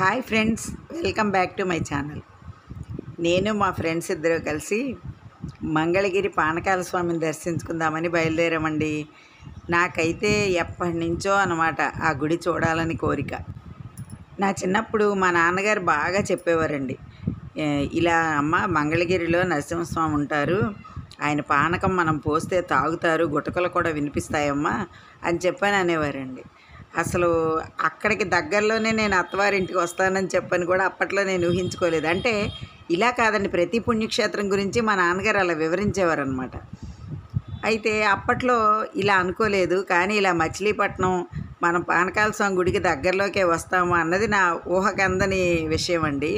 Hi friends, welcome back to my channel. నేను మా friends ఇద్దరు కలిసి మంగళగిరి పానకాల స్వామిని దర్శించుకుందామని బయలుదేరామండి. నాకైతే ఎప్పటి నుంచో అన్నమాట ఆ గుడి చూడాలని కోరిక. నా చిన్నప్పుడు మా నాన్నగారు బాగా చెప్పేవారండి, ఇలా అమ్మ మంగళగిరిలో నరసింహస్వామి ఉంటారు, ఆయన పానకం మనం పోస్తే తాగుతారు, గుటకలు కూడా వినిపిస్తాయమ్మా అని చెప్పని అనేవారండి. అసలు అక్కడికి దగ్గరలోనే నేను అత్తవారింటికి వస్తానని చెప్పని కూడా అప్పట్లో నేను ఊహించుకోలేదు. అంటే ఇలా కాదండి, ప్రతి పుణ్యక్షేత్రం గురించి మా నాన్నగారు అలా వివరించేవారనమాట. అయితే అప్పట్లో ఇలా అనుకోలేదు, కానీ ఇలా మచిలీపట్నం మనం పానకాల స్వామి గుడికి దగ్గరలోకే వస్తాము అన్నది నా ఊహకందని విషయం అండి.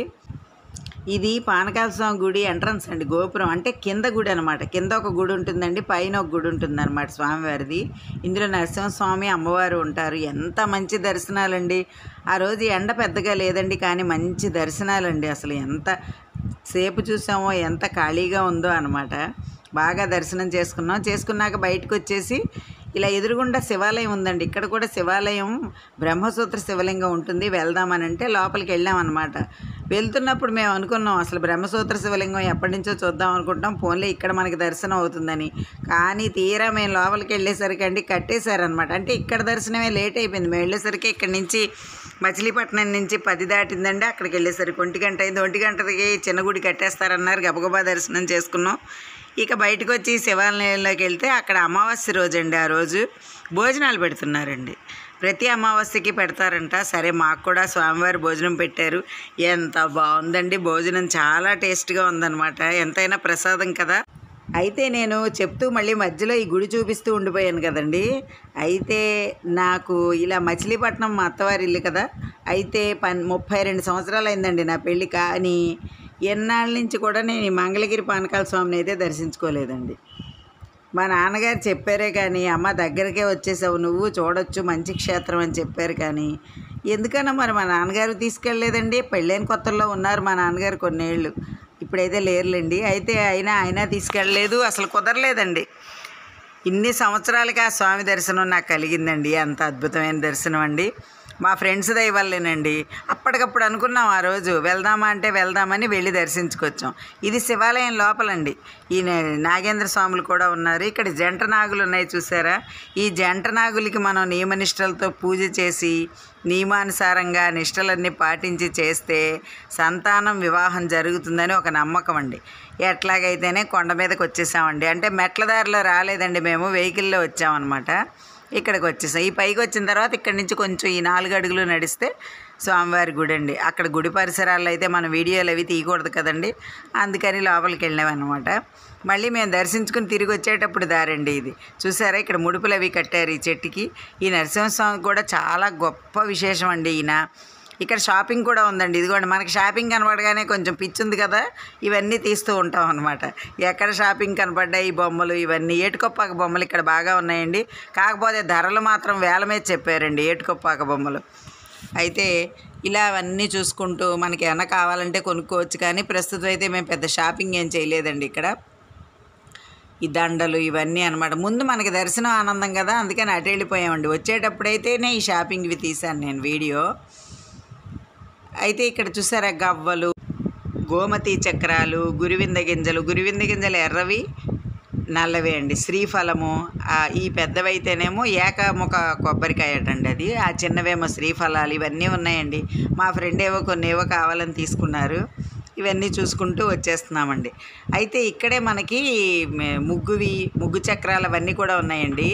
ఇది పానకాల స్వామి గుడి ఎంట్రన్స్ అండి, గోపురం అంటే కింద గుడి అనమాట. కింద ఒక గుడి ఉంటుందండి, పైన ఒక గుడి ఉంటుంది అనమాట స్వామివారిది. ఇందులో నరసింహస్వామి అమ్మవారు ఉంటారు. ఎంత మంచి దర్శనాలండి. ఆ రోజు ఎండ పెద్దగా లేదండి, కానీ మంచి దర్శనాలండి. అసలు ఎంత సేపు చూసామో, ఎంత ఖాళీగా ఉందో అనమాట. బాగా దర్శనం చేసుకున్నాక బయటకు వచ్చేసి ఇలా ఎదురుగుండా శివాలయం ఉందండి. ఇక్కడ కూడా శివాలయం బ్రహ్మసూత్ర శివలింగం ఉంటుంది, వెళ్దామని అంటే లోపలికి వెళ్ళామన్నమాట. వెళ్తున్నప్పుడు మేము అనుకున్నాం, అసలు బ్రహ్మసూత్ర శివలింగం ఎప్పటి నుంచో చూద్దాం అనుకుంటాం, ఫోన్లో ఇక్కడ మనకి దర్శనం అవుతుందని. కానీ తీరా మేము లోపలికి వెళ్ళేసరికి అండి కట్టేశారనమాట. అంటే ఇక్కడ దర్శనమే లేట్ అయిపోయింది. మేము వెళ్ళేసరికి ఇక్కడ నుంచి మచిలీపట్నం నుంచి 10 దాటిందండి. అక్కడికి వెళ్ళేసరికి 1 గంట అయింది. 1 గంటకి చిన్న గుడి కట్టేస్తారన్నారు. గబగబా దర్శనం చేసుకున్నాం. ఇక బయటకు వచ్చి శివాలయంలోకి వెళ్తే అక్కడ అమావాస్య రోజు అండి. ఆ రోజు భోజనాలు పెడుతున్నారండి. ప్రతి అమావాస్యకి పెడతారంట. సరే, మాకు కూడా స్వామివారి భోజనం పెట్టారు. ఎంత బాగుందండి భోజనం, చాలా టేస్ట్గా ఉందన్నమాట. ఎంతైనా ప్రసాదం కదా. అయితే నేను చెప్తూ మళ్ళీ మధ్యలో ఈ గుడి చూపిస్తూ ఉండిపోయాను కదండి. అయితే నాకు ఇలా మచిలీపట్నం మా అత్తవారి ఇల్లు కదా. అయితే 32 సంవత్సరాలు అయిందండి నా పెళ్ళి. కానీ ఎన్నాళ్ళ నుంచి కూడా నేను ఈ మంగళగిరి పానకాల స్వామిని అయితే దర్శించుకోలేదండి. మా నాన్నగారు చెప్పారే కానీ, అమ్మ దగ్గరకే వచ్చేసావు నువ్వు, చూడొచ్చు, మంచి క్షేత్రం అని చెప్పారు. కానీ ఎందుకన్నా మరి మా నాన్నగారు తీసుకెళ్ళలేదండి. పెళ్ళైన కొత్తల్లో ఉన్నారు మా నాన్నగారు కొన్నేళ్ళు, ఇప్పుడైతే లేరులేండి. అయితే ఆయన తీసుకెళ్ళలేదు, అసలు కుదరలేదండి. ఇన్ని సంవత్సరాలకి ఆ స్వామి దర్శనం నాకు కలిగిందండి. అంత అద్భుతమైన దర్శనం అండి. మా ఫ్రెండ్స్ దయ వల్లేనండి. అప్పటికప్పుడు అనుకున్నాం ఆ రోజు వెళ్దామా అంటే వెళ్దామని వెళ్ళి దర్శించుకొచ్చాం. ఇది శివాలయం లోపలండి. ఈ నాగేంద్ర స్వాములు కూడా ఉన్నారు. ఇక్కడ జంట నాగులు ఉన్నాయి చూసారా. ఈ జంట నాగులకి మనం నియమనిష్టలతో పూజ చేసి నియమానుసారంగా నిష్టలన్నీ పాటించి చేస్తే సంతానం వివాహం జరుగుతుందని ఒక నమ్మకం అండి. ఎట్లాగైతేనే కొండ మీదకి వచ్చేసామండి. అంటే మెట్ల దారిలో రాలేదండి, మేము వెహికల్లో వచ్చామన్నమాట. ఇక్కడికి వచ్చేసాం. ఈ పైకి వచ్చిన తర్వాత ఇక్కడి నుంచి కొంచెం ఈ 4 అడుగులు నడిస్తే స్వామివారి గుడి అండి. అక్కడ గుడి పరిసరాల్లో అయితే మన వీడియోలు అవి తీయకూడదు కదండి, అందుకని లోపలికి వెళ్ళామన్నమాట. మళ్ళీ మేము దర్శించుకుని తిరిగి వచ్చేటప్పుడు దారండి ఇది. చూసారా, ఇక్కడ ముడుపులు అవి కట్టారు ఈ చెట్టుకి. ఈ నరసింహస్వామి కూడా చాలా గొప్ప విశేషం అండి. ఇక్కడ షాపింగ్ కూడా ఉందండి. ఇదిగోండి, మనకి షాపింగ్ కనపడగానే కొంచెం పిచ్చుంది కదా, ఇవన్నీ తీస్తూ ఉంటాం అనమాట. ఎక్కడ షాపింగ్ కనపడ్డాయి ఈ బొమ్మలు, ఇవన్నీ ఏటుకొప్పాక బొమ్మలు ఇక్కడ బాగా ఉన్నాయండి. కాకపోతే ధరలు మాత్రం వేల మీద చెప్పారండి ఏటుకొప్పాక బొమ్మలు. అయితే ఇలా అవన్నీ చూసుకుంటూ మనకి ఏమన్నా కావాలంటే కొనుక్కోవచ్చు. కానీ ప్రస్తుతం అయితే మేము పెద్ద షాపింగ్ ఏం చేయలేదండి. ఇక్కడ ఈ దండలు ఇవన్నీ అనమాట. ముందు మనకి దర్శనం ఆనందం కదా, అందుకని అటు వెళ్ళిపోయామండి. వచ్చేటప్పుడైతేనే ఈ షాపింగ్ ఇవి తీశాను నేను వీడియో. అయితే ఇక్కడ చూసారా, గవ్వలు, గోమతి చక్రాలు, గురివింద గింజలు ఎర్రవి నల్లవి అండి. శ్రీఫలము, ఈ పెద్దవైతేనేమో ఏకముఖ కొబ్బరికాయ అటండి అది, ఆ చిన్నవేమో శ్రీఫలాలు, ఇవన్నీ ఉన్నాయండి. మా ఫ్రెండ్ కొన్నేవో కావాలని తీసుకున్నారు. ఇవన్నీ చూసుకుంటూ వచ్చేస్తున్నామండి. అయితే ఇక్కడే మనకి ముగ్గు చక్రాలు అవన్నీ కూడా ఉన్నాయండి.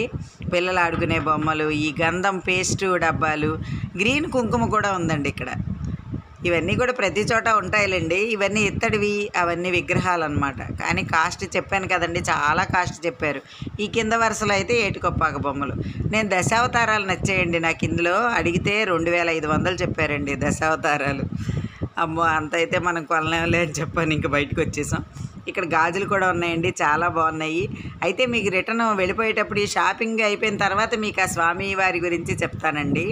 పిల్లలు ఆడుకునే బొమ్మలు, ఈ గంధం పేస్టు డబ్బాలు, గ్రీన్ కుంకుమ కూడా ఉందండి ఇక్కడ. ఇవన్నీ కూడా ప్రతి చోట ఉంటాయిలేండి. ఇవన్నీ ఇత్తడివి, అవన్నీ విగ్రహాలు అనమాట. కానీ కాస్ట్ చెప్పాను కదండి, చాలా కాస్ట్ చెప్పారు. ఈ కింద వరుసలో అయితే ఏటుకొప్పాక బొమ్మలు. నేను దశావతారాలు నచ్చాయండి నాకు. ఇందులో అడిగితే 2500 చెప్పారండి దశావతారాలు. అమ్మో, అంత అయితే మనం కొనలేములే అని చెప్పాను, ఇంక బయటకు వచ్చేసాం. ఇక్కడ గాజులు కూడా ఉన్నాయండి, చాలా బాగున్నాయి. అయితే మీకు రిటర్న్ వెళ్ళిపోయేటప్పుడు ఈ షాపింగ్ అయిపోయిన తర్వాత మీకు ఆ స్వామి వారి గురించి చెప్తానండి.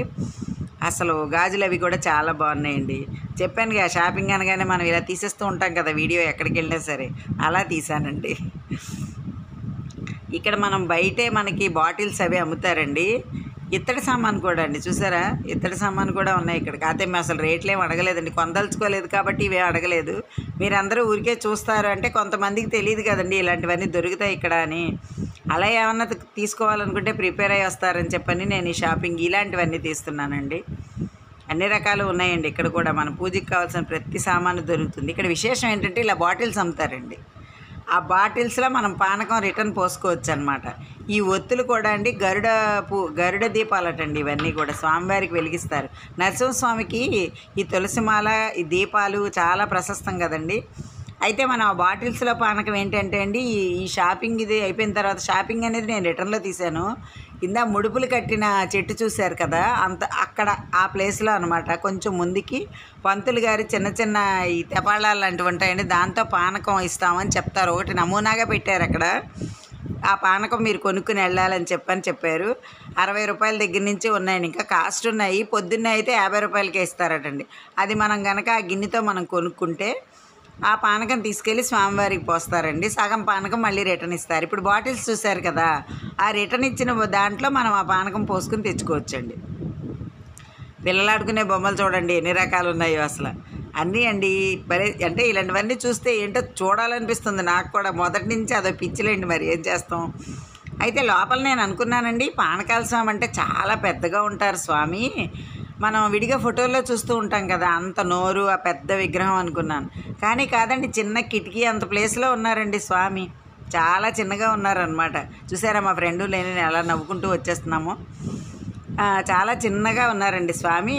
అసలు గాజులు అవి కూడా చాలా బాగున్నాయండి. చెప్పాను కదా, షాపింగ్ అనగానే మనం ఇలా తీసేస్తూ ఉంటాం కదా వీడియో, ఎక్కడికి వెళ్ళినా సరే అలా తీసానండి. ఇక్కడ మనం బయటే మనకి బాటిల్స్ అవి అమ్ముతారండి. ఇత్తడి సామాను కూడా అండి, చూసారా? ఇత్తడి సామాను కూడా ఉన్నాయి ఇక్కడ. కాకపోతే మేము అసలు రేట్లు ఏమి అడగలేదండి, కొనదలుచుకోలేదు కాబట్టి ఇవేం అడగలేదు. మీరందరూ ఊరికే చూస్తారు అంటే కొంతమందికి తెలియదు కదండి ఇలాంటివన్నీ దొరుకుతాయి ఇక్కడ అని. అలా ఏమన్నా తీసుకోవాలనుకుంటే ప్రిపేర్ అయ్యి వస్తారని చెప్పని నేను ఈ షాపింగ్ ఇలాంటివన్నీ తీస్తున్నానండి. అన్ని రకాలు ఉన్నాయండి ఇక్కడ కూడా. మన పూజకి కావాల్సిన ప్రతి సామాను దొరుకుతుంది. ఇక్కడ విశేషం ఏంటంటే ఇలా బాటిల్స్ అమ్ముతారండి. ఆ బాటిల్స్లో మనం పానకం రిటర్న్ పోసుకోవచ్చు అనమాట. ఈ ఒత్తులు కూడా అండి గరుడ దీపాలటండి. ఇవన్నీ కూడా స్వామివారికి వెలిగిస్తారు. నరసింహస్వామికి ఈ తులసిమాల, ఈ దీపాలు చాలా ప్రశస్తం కదండి. అయితే మనం ఆ బాటిల్స్లో పానకం ఏంటంటే అండి, ఈ షాపింగ్ ఇది అయిపోయిన తర్వాత, షాపింగ్ అనేది నేను రిటర్న్లో తీశాను. కింద ముడుపులు కట్టిన చెట్టు చూశారు కదా, అక్కడ ఆ ప్లేస్లో అనమాట. కొంచెం ముందుకి పంతులు గారు చిన్న చిన్న ఈ తెపాళాలు లాంటివి ఉంటాయండి, దాంతో పానకం ఇస్తామని చెప్తారు. ఒకటి నమూనాగా పెట్టారు అక్కడ. ఆ పానకం మీరు కొనుక్కుని వెళ్ళాలని చెప్పారు. 60 రూపాయల దగ్గర నుంచి ఉన్నాయండి, ఇంకా కాస్ట్ ఉన్నాయి. పొద్దున్నే అయితే 50 రూపాయలకే ఇస్తారటండి. అది మనం కనుక ఆ గిన్నెతో మనం కొనుక్కుంటే ఆ పానకం తీసుకెళ్ళి స్వామివారికి పోస్తారండి. సగం పానకం మళ్ళీ రిటర్న్ ఇస్తారు. ఇప్పుడు బాటిల్స్ చూశారు కదా, ఆ రిటర్న్ ఇచ్చిన దాంట్లో మనం ఆ పానకం పోసుకుని తెచ్చుకోవచ్చండి. పిల్లలు ఆడుకునే బొమ్మలు చూడండి ఎన్ని రకాలు ఉన్నాయో అసలు. అన్నీ అండి భలే. అంటే ఇలాంటివన్నీ చూస్తే ఏంటో చూడాలనిపిస్తుంది నాకు కూడా. మొదటి నుంచి అదో పిచ్చిలేండి, మరి ఏం చేస్తాం. అయితే లోపల నేను అనుకున్నానండి, పానకాల స్వామి అంటే చాలా పెద్దగా ఉంటారు స్వామి. మనం విడిగా ఫోటోల్లో చూస్తూ ఉంటాం కదా, అంత నోరు, ఆ పెద్ద విగ్రహం అనుకున్నాను. కానీ కాదండి, చిన్న కిటికీ అంత ప్లేస్లో ఉన్నారండి స్వామి. చాలా చిన్నగా ఉన్నారనమాట. చూసారా మా ఫ్రెండు నేను ఎలా నవ్వుకుంటూ వచ్చేస్తున్నాము. చాలా చిన్నగా ఉన్నారండి స్వామి.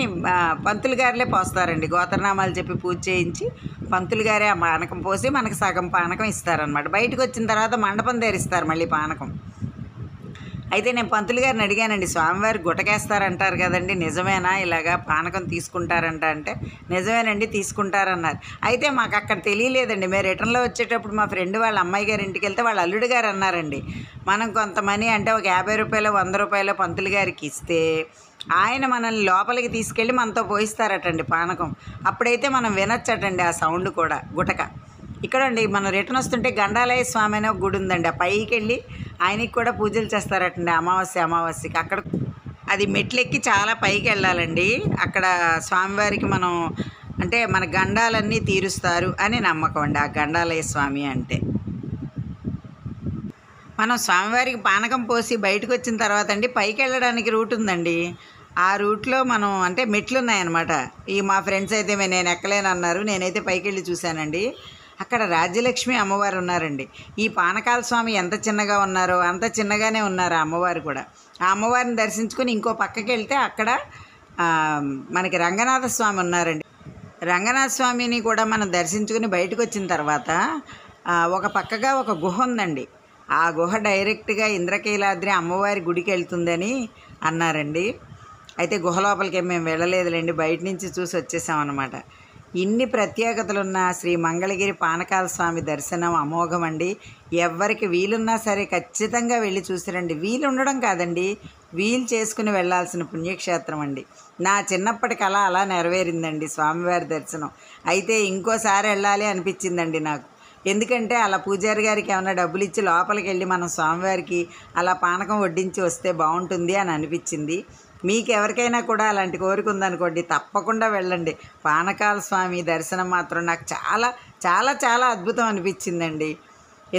పంతులు గారులే పోస్తారండి. గోత్రనామాలు చెప్పి పూజ చేయించి పంతులు గారే ఆ పానకం పోసి మనకు సగం పానకం ఇస్తారనమాట. బయటకు వచ్చిన తర్వాత మండపం ధరిస్తారు మళ్ళీ పానకం. అయితే నేను పంతులు గారిని అడిగానండి, స్వామివారి గుటకేస్తారంటారు కదండి, నిజమేనా? ఇలాగా పానకం తీసుకుంటారంట అంటే, నిజమేనండి తీసుకుంటారన్నారు. అయితే మాకు అక్కడ తెలియలేదండి. మేము రిటర్న్లో వచ్చేటప్పుడు మా ఫ్రెండ్ వాళ్ళ అమ్మాయి గారి ఇంటికి వెళ్తే వాళ్ళ అల్లుడు గారు అన్నారండి, మనం కొంత మనీ అంటే ఒక 50 రూపాయలు 100 రూపాయలు పంతులు గారికి ఇస్తే ఆయన మనల్ని లోపలికి తీసుకెళ్ళి మనతో పోయిస్తారటండి పానకం. అప్పుడైతే మనం వినొచ్చటండి ఆ సౌండ్ కూడా, గుటక. ఇక్కడండి మనం రిటర్న్ వస్తుంటే గండాలయ స్వామి అనే ఒక గుడి ఉందండి. ఆ పైకి వెళ్ళి ఆయనకి కూడా పూజలు చేస్తారటండి అమావాస్యకి. అక్కడ అది మెట్లెక్కి చాలా పైకి వెళ్ళాలండి. అక్కడ స్వామివారికి మనం అంటే మన గండాలన్నీ తీరుస్తారు అని నమ్మకం అండి ఆ గండాలయ స్వామి అంటే. మనం స్వామివారికి పానకం పోసి బయటకు వచ్చిన తర్వాత అండి పైకి వెళ్ళడానికి రూట్ ఉందండి. ఆ రూట్లో మనం అంటే మెట్లు ఉన్నాయన్నమాట. ఈ మా ఫ్రెండ్స్ అయితే నేను ఎక్కలేనన్నారు. నేనైతే పైకి వెళ్ళి చూశానండి. అక్కడ రాజ్యలక్ష్మి అమ్మవారు ఉన్నారండి. ఈ పానకాల స్వామి ఎంత చిన్నగా ఉన్నారో అంత చిన్నగానే ఉన్నారు ఆ అమ్మవారు కూడా. ఆ అమ్మవారిని దర్శించుకొని ఇంకో పక్కకి వెళ్తే అక్కడ మనకి రంగనాథ స్వామి ఉన్నారండి. రంగనాథ స్వామిని కూడా మనం దర్శించుకుని బయటకు వచ్చిన తర్వాత ఒక పక్కగా ఒక గుహ ఉందండి. ఆ గుహ డైరెక్ట్గా ఇంద్రకీలాద్రి అమ్మవారి గుడికి వెళ్తుందని అన్నారండి. అయితే గుహ లోపలికి మేము వెళ్ళలేదులేండి, బయట నుంచి చూసి వచ్చేసామన్నమాట. ఇన్ని ప్రత్యేకతలున్న శ్రీ మంగళగిరి పానకాల స్వామి దర్శనం అమోఘం అండి. ఎవరికి వీలున్నా సరే ఖచ్చితంగా వెళ్ళి చూసిరండి. వీలు ఉండడం కాదండి, వీలు చేసుకుని వెళ్ళాల్సిన పుణ్యక్షేత్రం అండి. నా చిన్నప్పటి కళ అలా నెరవేరిందండి స్వామివారి దర్శనం. అయితే ఇంకోసారి వెళ్ళాలి అనిపించిందండి నాకు. ఎందుకంటే అలా పూజారి గారికి ఏమైనా డబ్బులు ఇచ్చి లోపలికి వెళ్ళి మనం స్వామివారికి అలా పానకం వడ్డించి వస్తే బాగుంటుంది అని అనిపించింది. మీకు ఎవరికైనా కూడా అలాంటి కోరిక ఉందనుకోండి, తప్పకుండా వెళ్ళండి. పానకాల స్వామి దర్శనం మాత్రం నాకు చాలా చాలా చాలా అద్భుతం అనిపించిందండి.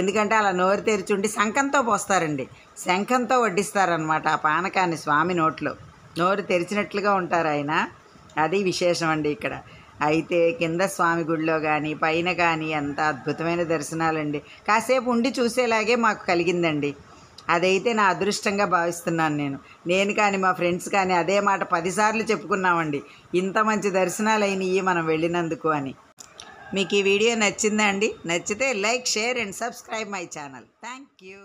ఎందుకంటే అలా నోరు తెరిచుండి శంఖంతో పోస్తారండి, శంఖంతో వడ్డిస్తారనమాట ఆ పానకాన్ని స్వామి నోట్లో. నోరు తెరిచినట్లుగా ఉంటారు ఆయన. అది విశేషం అండి ఇక్కడ. అయితే కింద స్వామి గుడిలో కానీ పైన కానీ ఎంత అద్భుతమైన దర్శనాలండి. కాసేపు ఉండి చూసేలాగే మాకు కలిగిందండి. అదైతే నా అదృష్టంగా భావిస్తున్నాను నేను కానీ మా ఫ్రెండ్స్ కానీ అదే మాట 10 సార్లు చెప్పుకున్నామండి, ఇంత మంచి దర్శనాలు అయినాయి మనం వెళ్ళినందుకు అని. మీకు ఈ వీడియో నచ్చిందా అండి? నచ్చితే like, share and subscribe my channel. Thank you.